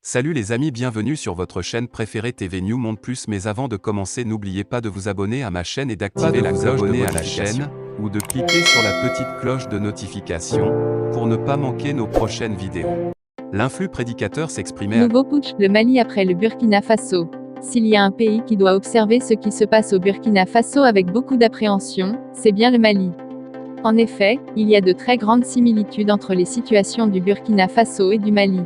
Salut les amis, bienvenue sur votre chaîne préférée TV New Monde Plus, mais avant de commencer, n'oubliez pas de vous abonner à ma chaîne et d'activer la cloche de la chaîne, ou de cliquer sur la petite cloche de notification, pour ne pas manquer nos prochaines vidéos. L'influx prédicateur s'exprimait à... Nouveau putsch, le Mali après le Burkina Faso. S'il y a un pays qui doit observer ce qui se passe au Burkina Faso avec beaucoup d'appréhension, c'est bien le Mali. En effet, il y a de très grandes similitudes entre les situations du Burkina Faso et du Mali.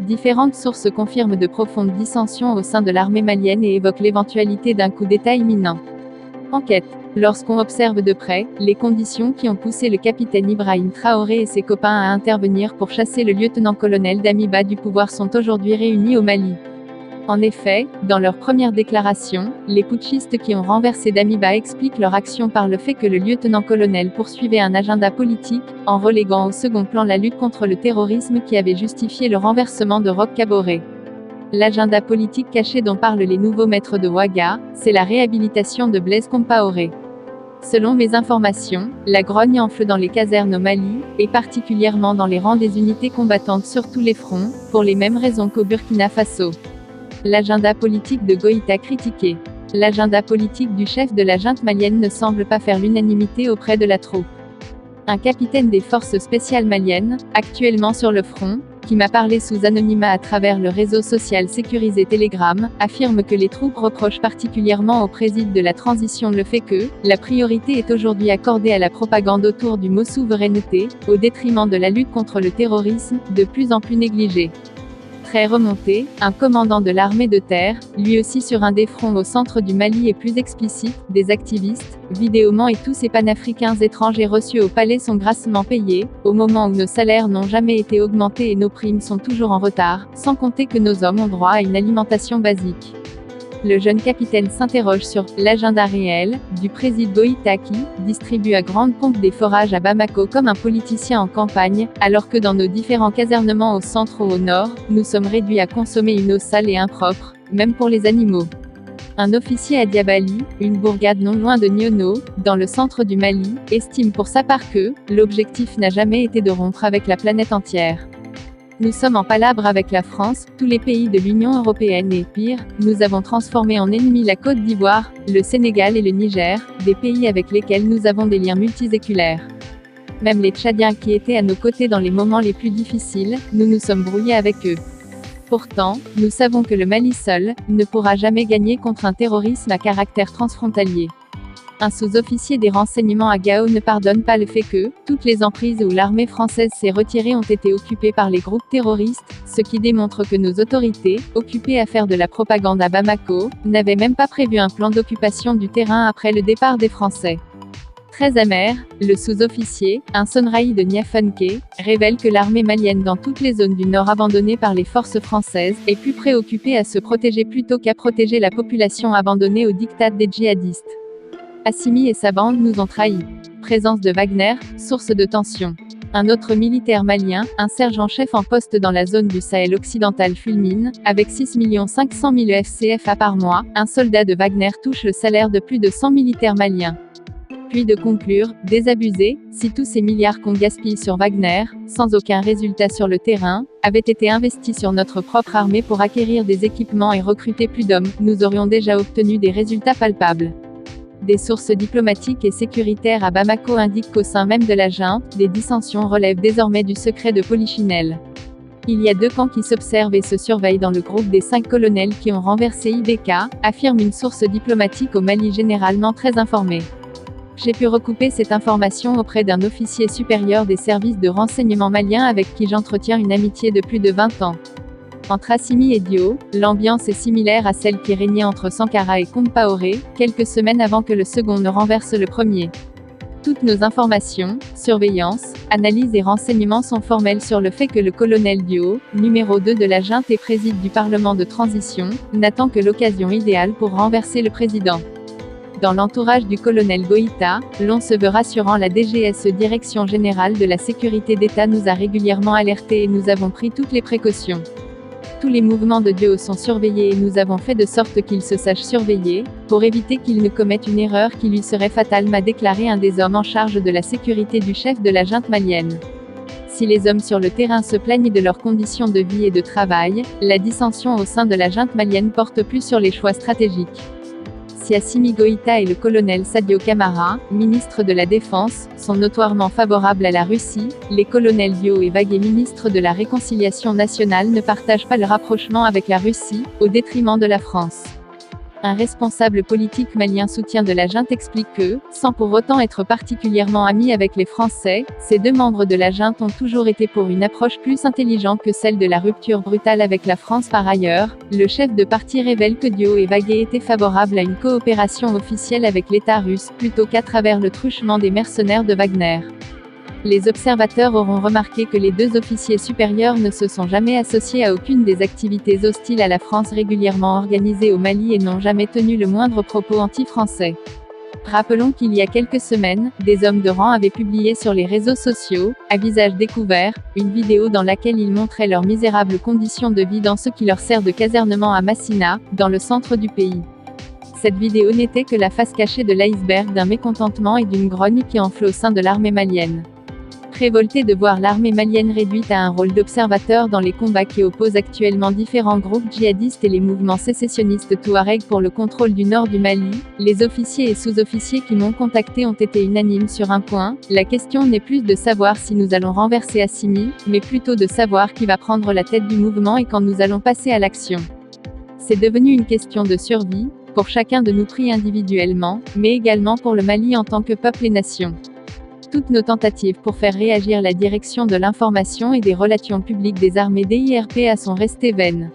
Différentes sources confirment de profondes dissensions au sein de l'armée malienne et évoquent l'éventualité d'un coup d'État imminent. Enquête. Lorsqu'on observe de près, les conditions qui ont poussé le capitaine Ibrahim Traoré et ses copains à intervenir pour chasser le lieutenant-colonel Damiba du pouvoir sont aujourd'hui réunies au Mali. En effet, dans leur première déclaration, les putschistes qui ont renversé Damiba expliquent leur action par le fait que le lieutenant-colonel poursuivait un agenda politique, en reléguant au second plan la lutte contre le terrorisme qui avait justifié le renversement de Roch Kaboré. L'agenda politique caché dont parlent les nouveaux maîtres de Ouaga, c'est la réhabilitation de Blaise Compaoré. Selon mes informations, la grogne enfle dans les casernes au Mali, et particulièrement dans les rangs des unités combattantes sur tous les fronts, pour les mêmes raisons qu'au Burkina Faso. L'agenda politique de Goïta critiqué. L'agenda politique du chef de la junte malienne ne semble pas faire l'unanimité auprès de la troupe. Un capitaine des forces spéciales maliennes, actuellement sur le front, qui m'a parlé sous anonymat à travers le réseau social sécurisé Telegram, affirme que les troupes reprochent particulièrement au président de la transition le fait que la priorité est aujourd'hui accordée à la propagande autour du mot souveraineté, au détriment de la lutte contre le terrorisme, de plus en plus négligé. Très remonté, un commandant de l'armée de terre, lui aussi sur un des fronts au centre du Mali est plus explicite, des activistes, vidéomans et tous ces panafricains étrangers reçus au palais sont grassement payés, au moment où nos salaires n'ont jamais été augmentés et nos primes sont toujours en retard, sans compter que nos hommes ont droit à une alimentation basique. Le jeune capitaine s'interroge sur l'agenda réel du président Goïta qui distribue à grande pompe des forages à Bamako comme un politicien en campagne, alors que dans nos différents casernements au centre ou au nord, nous sommes réduits à consommer une eau sale et impropre, même pour les animaux. Un officier à Diabali, une bourgade non loin de Niono, dans le centre du Mali, estime pour sa part que l'objectif n'a jamais été de rompre avec la planète entière. Nous sommes en palabre avec la France, tous les pays de l'Union européenne et, pire, nous avons transformé en ennemis la Côte d'Ivoire, le Sénégal et le Niger, des pays avec lesquels nous avons des liens multiséculaires. Même les Tchadiens qui étaient à nos côtés dans les moments les plus difficiles, nous nous sommes brouillés avec eux. Pourtant, nous savons que le Mali seul ne pourra jamais gagner contre un terrorisme à caractère transfrontalier. Un sous-officier des renseignements à Gao ne pardonne pas le fait que toutes les emprises où l'armée française s'est retirée ont été occupées par les groupes terroristes, ce qui démontre que nos autorités, occupées à faire de la propagande à Bamako, n'avaient même pas prévu un plan d'occupation du terrain après le départ des Français. Très amer, le sous-officier, un Sonraï de Niafunke, révèle que l'armée malienne dans toutes les zones du nord abandonnées par les forces françaises, est plus préoccupée à se protéger plutôt qu'à protéger la population abandonnée au diktat des djihadistes. Assimi et sa bande nous ont trahis. Présence de Wagner, source de tension. Un autre militaire malien, un sergent-chef en poste dans la zone du Sahel occidental fulmine, avec 6 500 000 FCFA par mois, un soldat de Wagner touche le salaire de plus de 100 militaires maliens. Puis de conclure, désabusé, si tous ces milliards qu'on gaspille sur Wagner, sans aucun résultat sur le terrain, avaient été investis sur notre propre armée pour acquérir des équipements et recruter plus d'hommes, nous aurions déjà obtenu des résultats palpables. Des sources diplomatiques et sécuritaires à Bamako indiquent qu'au sein même de la junte, des dissensions relèvent désormais du secret de Polichinelle. Il y a deux camps qui s'observent et se surveillent dans le groupe des 5 colonels qui ont renversé IBK, affirme une source diplomatique au Mali généralement très informée. J'ai pu recouper cette information auprès d'un officier supérieur des services de renseignement maliens avec qui j'entretiens une amitié de plus de 20 ans. Entre Assimi et Dio, l'ambiance est similaire à celle qui régnait entre Sankara et Compaoré, quelques semaines avant que le second ne renverse le premier. Toutes nos informations, surveillance, analyses et renseignements sont formels sur le fait que le colonel Dio, numéro 2 de la junte et président du Parlement de transition, n'attend que l'occasion idéale pour renverser le président. Dans l'entourage du colonel Goïta, l'on se veut rassurant, la DGSE Direction Générale de la Sécurité d'État nous a régulièrement alertés et nous avons pris toutes les précautions. Tous les mouvements de Dio sont surveillés et nous avons fait de sorte qu'il se sache surveiller, pour éviter qu'il ne commette une erreur qui lui serait fatale, m'a déclaré un des hommes en charge de la sécurité du chef de la junte malienne. Si les hommes sur le terrain se plaignent de leurs conditions de vie et de travail, la dissension au sein de la junte malienne porte plus sur les choix stratégiques. Si Assimi Goïta et le colonel Sadio Camara, ministre de la Défense, sont notoirement favorables à la Russie, les colonels Dio et Vagué, ministres de la Réconciliation nationale, ne partagent pas le rapprochement avec la Russie, au détriment de la France. Un responsable politique malien soutien de la junte explique que, sans pour autant être particulièrement amis avec les Français, ces deux membres de la junte ont toujours été pour une approche plus intelligente que celle de la rupture brutale avec la France. Par ailleurs, le chef de parti révèle que Dio et Vagué étaient favorables à une coopération officielle avec l'État russe plutôt qu'à travers le truchement des mercenaires de Wagner. Les observateurs auront remarqué que les deux officiers supérieurs ne se sont jamais associés à aucune des activités hostiles à la France régulièrement organisées au Mali et n'ont jamais tenu le moindre propos anti-français. Rappelons qu'il y a quelques semaines, des hommes de rang avaient publié sur les réseaux sociaux, à visage découvert, une vidéo dans laquelle ils montraient leurs misérables conditions de vie dans ce qui leur sert de casernement à Massina, dans le centre du pays. Cette vidéo n'était que la face cachée de l'iceberg d'un mécontentement et d'une grogne qui enfle au sein de l'armée malienne. Révolté de voir l'armée malienne réduite à un rôle d'observateur dans les combats qui opposent actuellement différents groupes djihadistes et les mouvements sécessionnistes touaregs pour le contrôle du nord du Mali, les officiers et sous-officiers qui m'ont contacté ont été unanimes sur un point: la question n'est plus de savoir si nous allons renverser Assimi, mais plutôt de savoir qui va prendre la tête du mouvement et quand nous allons passer à l'action. C'est devenu une question de survie, pour chacun de nous pris individuellement, mais également pour le Mali en tant que peuple et nation. Toutes nos tentatives pour faire réagir la direction de l'information et des relations publiques des armées DIRPA sont restées vaines.